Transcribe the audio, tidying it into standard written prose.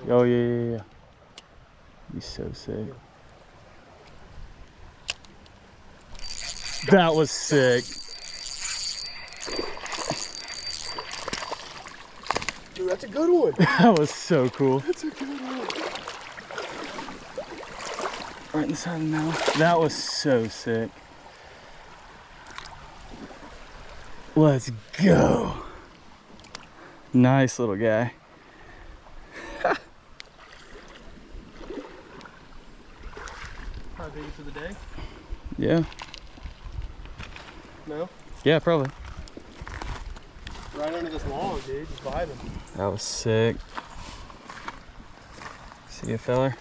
Oh yeah. He's so sick. That was sick. Dude, that's a good one. That was so cool. That's a good one. Right inside the mouth. That was so sick. Let's go. Nice little guy. Probably biggest of the day? Yeah. No? Yeah, probably. Right under this log, dude. Just vibing. That was sick. See you, feller.